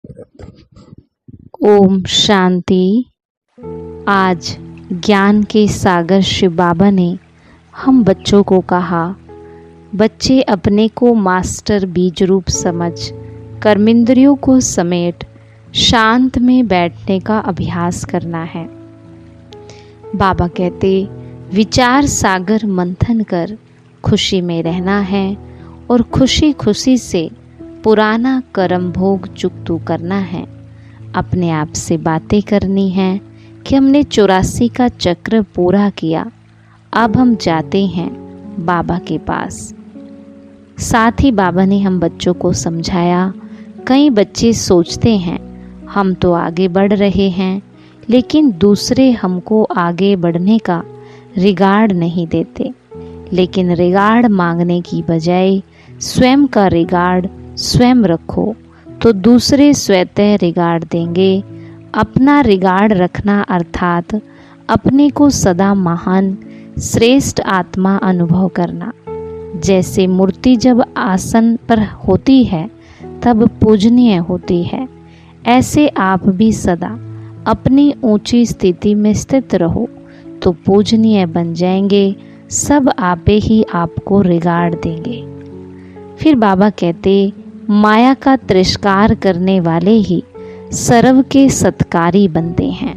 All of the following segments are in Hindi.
ओम शांति। आज ज्ञान के सागर शिव बाबा ने हम बच्चों को कहा, बच्चे अपने को मास्टर बीज रूप समझ कर्मेंद्रियों को समेट शांत में बैठने का अभ्यास करना है। बाबा कहते, विचार सागर मंथन कर खुशी में रहना है और खुशी खुशी से पुराना कर्म भोग चुकतू करना है। अपने आप से बातें करनी है कि हमने 84 का चक्र पूरा किया, अब हम जाते हैं बाबा के पास। साथ ही बाबा ने हम बच्चों को समझाया, कई बच्चे सोचते हैं हम तो आगे बढ़ रहे हैं, लेकिन दूसरे हमको आगे बढ़ने का रिगार्ड नहीं देते। लेकिन रिगार्ड मांगने की बजाय स्वयं का रिगार्ड स्वयं रखो तो दूसरे स्वतः रिगार्ड देंगे। अपना रिगार्ड रखना अर्थात अपने को सदा महान श्रेष्ठ आत्मा अनुभव करना। जैसे मूर्ति जब आसन पर होती है तब पूजनीय होती है, ऐसे आप भी सदा अपनी ऊंची स्थिति में स्थित रहो तो पूजनीय बन जाएंगे। सब आपे ही आपको रिगार्ड देंगे। फिर बाबा कहते, माया का तिरस्कार करने वाले ही सर्व के सत्कारी बनते हैं।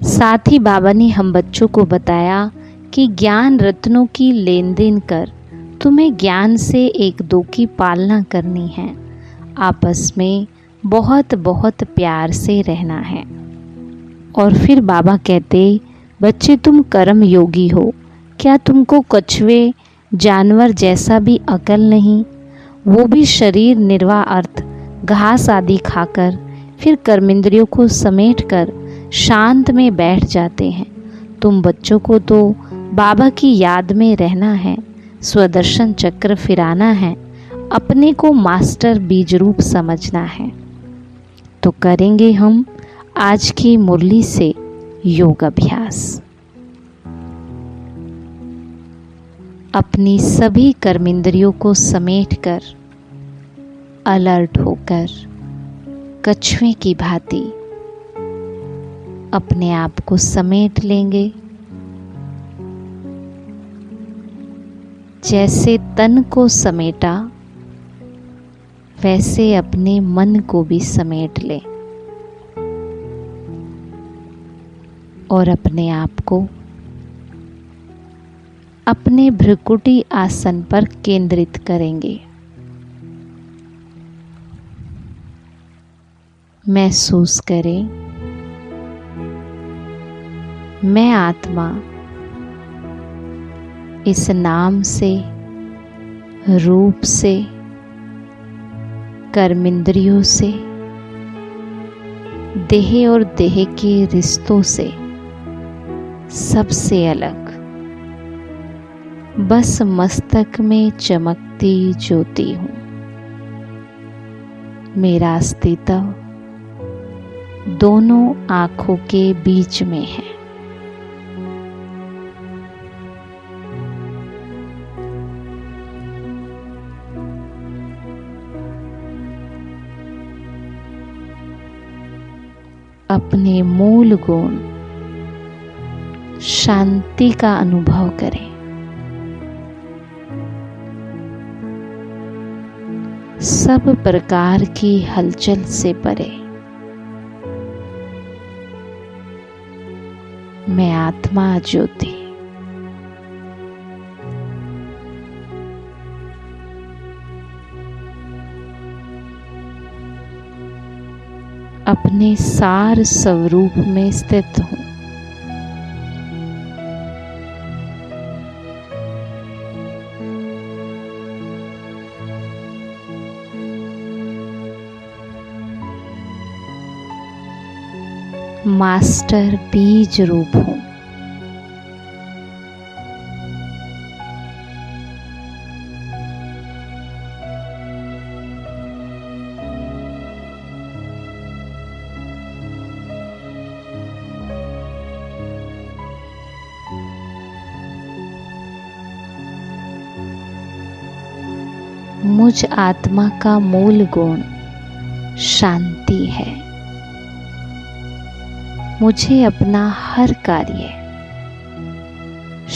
साथ ही बाबा ने हम बच्चों को बताया कि ज्ञान रत्नों की लेन देन कर तुम्हें ज्ञान से एक दो की पालना करनी है। आपस में बहुत बहुत प्यार से रहना है। और फिर बाबा कहते, बच्चे तुम कर्म योगी हो, क्या तुमको कछुए जानवर जैसा भी अकल नहीं? वो भी शरीर निर्वाह अर्थ घास आदि खाकर फिर कर्मेंद्रियों को समेटकर शांत में बैठ जाते हैं। तुम बच्चों को तो बाबा की याद में रहना है, स्वदर्शन चक्र फिराना है, अपने को मास्टर बीज रूप समझना है। तो करेंगे हम आज की मुरली से योग अभ्यास। अपनी सभी कर्मेंद्रियों को समेटकर अलर्ट होकर कछुए की भांति अपने आप को समेट लेंगे। जैसे तन को समेटा वैसे अपने मन को भी समेट ले और अपने आप को अपने भ्रुकुटी आसन पर केंद्रित करेंगे। महसूस करें, मैं आत्मा इस नाम से, रूप से, कर्मेंद्रियों से, देह और देह के रिश्तों से सबसे अलग बस मस्तक में चमकती ज्योति हूँ। मेरा अस्तित्व दोनों आँखों के बीच में है। अपने मूल गुण शांति का अनुभव करें। सब प्रकार की हलचल से परे मैं आत्मा ज्योति। अपने सार स्वरूप में स्थित हूँ। मास्टर बीज रूप हूँ। मुझ आत्मा का मूल गुण शांति है। मुझे अपना हर कार्य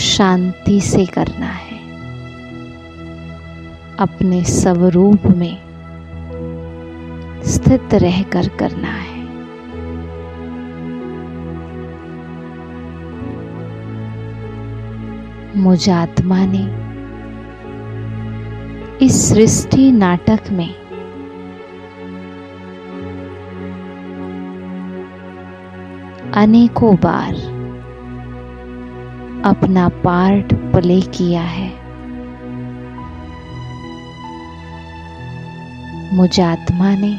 शांति से करना है, अपने स्वरूप में स्थित रहकर करना है। मुझ आत्मा ने इस सृष्टि नाटक में अनेकों बार अपना पार्ट प्ले किया है। मुझ आत्मा ने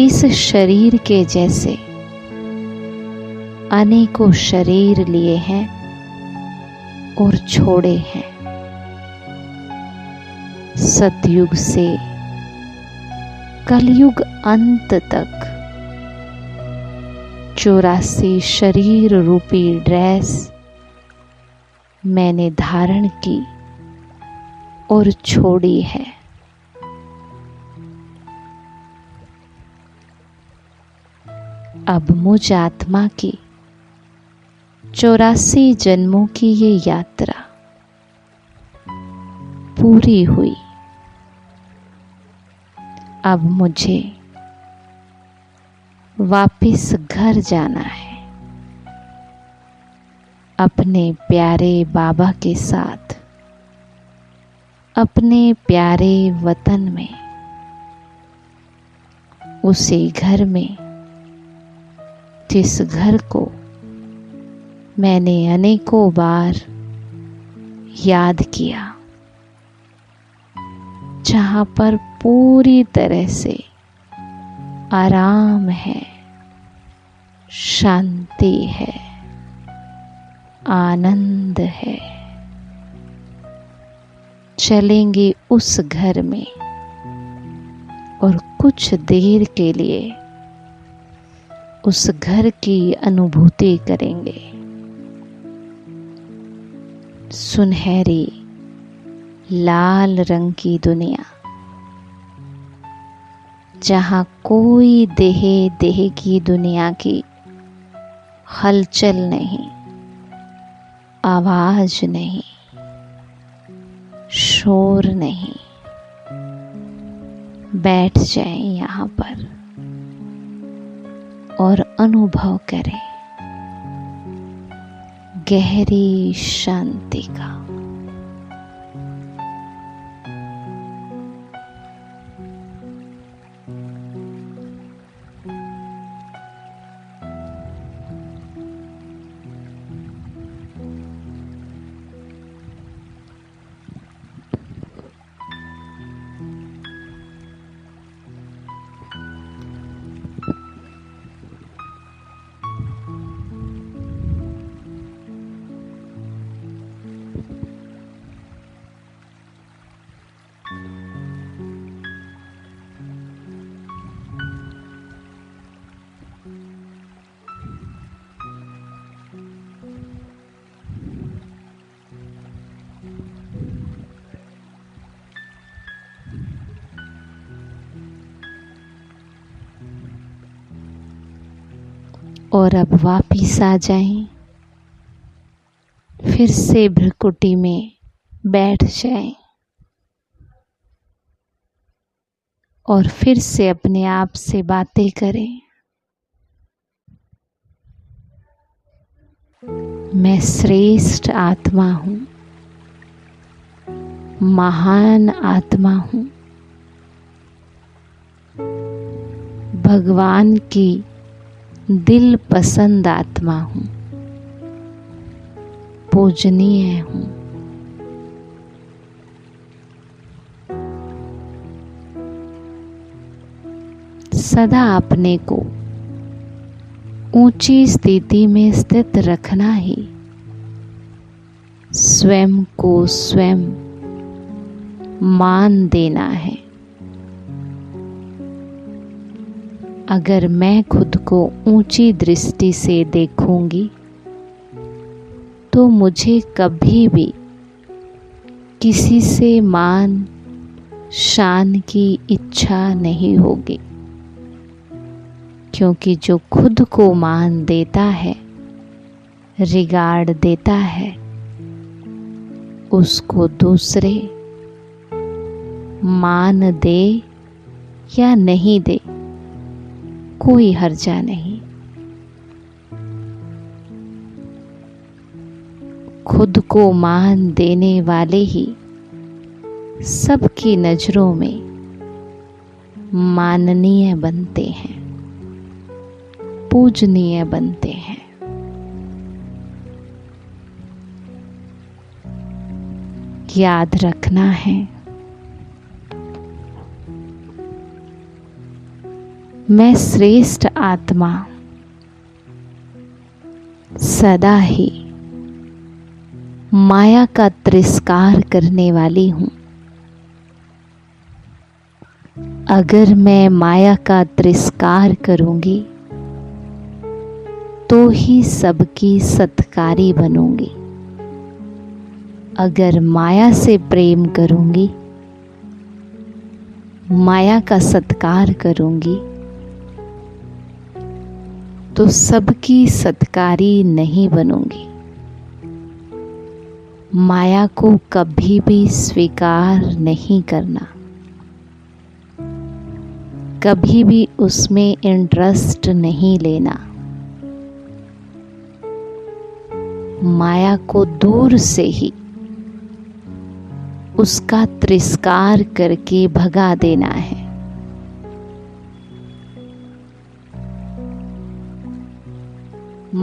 इस शरीर के जैसे अनेकों शरीर लिए हैं और छोड़े हैं। सतयुग से कलयुग अंत तक 84 शरीर रूपी ड्रेस मैंने धारण की और छोड़ी है। अब मुझ आत्मा की 84 जन्मों की ये यात्रा पूरी हुई। अब मुझे वापिस घर जाना है, अपने प्यारे बाबा के साथ, अपने प्यारे वतन में, उसी घर में जिस घर को मैंने अनेकों बार याद किया, जहाँ पर पूरी तरह से आराम है, शांति है, आनंद है। चलेंगे उस घर में और कुछ देर के लिए उस घर की अनुभूति करेंगे। सुनहरी लाल रंग की दुनिया, जहाँ कोई देह की दुनिया की हलचल नहीं, आवाज नहीं, शोर नहीं। बैठ जाएं यहाँ पर और अनुभव करें गहरी शांति का। और अब वापिस आ जाएं, फिर से भ्रकुटी में बैठ जाएं और फिर से अपने आप से बातें करें। मैं श्रेष्ठ आत्मा हूँ, महान आत्मा हूँ, भगवान की दिल पसंद आत्मा हूँ, पूजनीय हूँ। सदा अपने को ऊंची स्थिति में स्थित रखना ही स्वयं को स्वयं मान देना है। अगर मैं खुद को ऊंची दृष्टि से देखूंगी तो मुझे कभी भी किसी से मान शान की इच्छा नहीं होगी, क्योंकि जो खुद को मान देता है, रिगार्ड देता है, उसको दूसरे मान दे या नहीं दे, कोई हर्जा नहीं। खुद को मान देने वाले ही सबकी नजरों में माननीय बनते हैं, पूजनीय बनते हैं। याद रखना है, मैं श्रेष्ठ आत्मा सदा ही माया का तिरस्कार करने वाली हूँ। अगर मैं माया का तिरस्कार करूँगी तो ही सबकी सत्कारी बनूंगी। अगर माया से प्रेम करूँगी, माया का सत्कार करूँगी, तो सबकी सत्कारी नहीं बनूंगी। माया को कभी भी स्वीकार नहीं करना, कभी भी उसमें इंटरेस्ट नहीं लेना। माया को दूर से ही उसका तिरस्कार करके भगा देना है।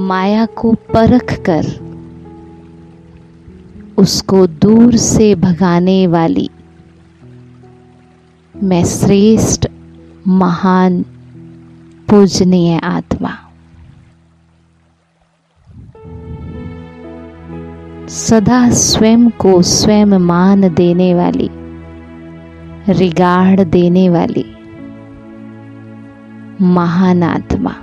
माया को परख कर उसको दूर से भगाने वाली मैं श्रेष्ठ महान पूजनीय आत्मा, सदा स्वयं को स्वयं मान देने वाली, रिगार्ड देने वाली महान आत्मा।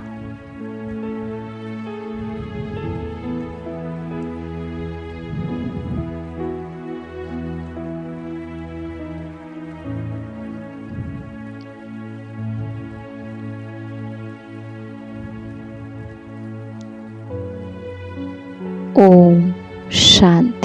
ओम शांति।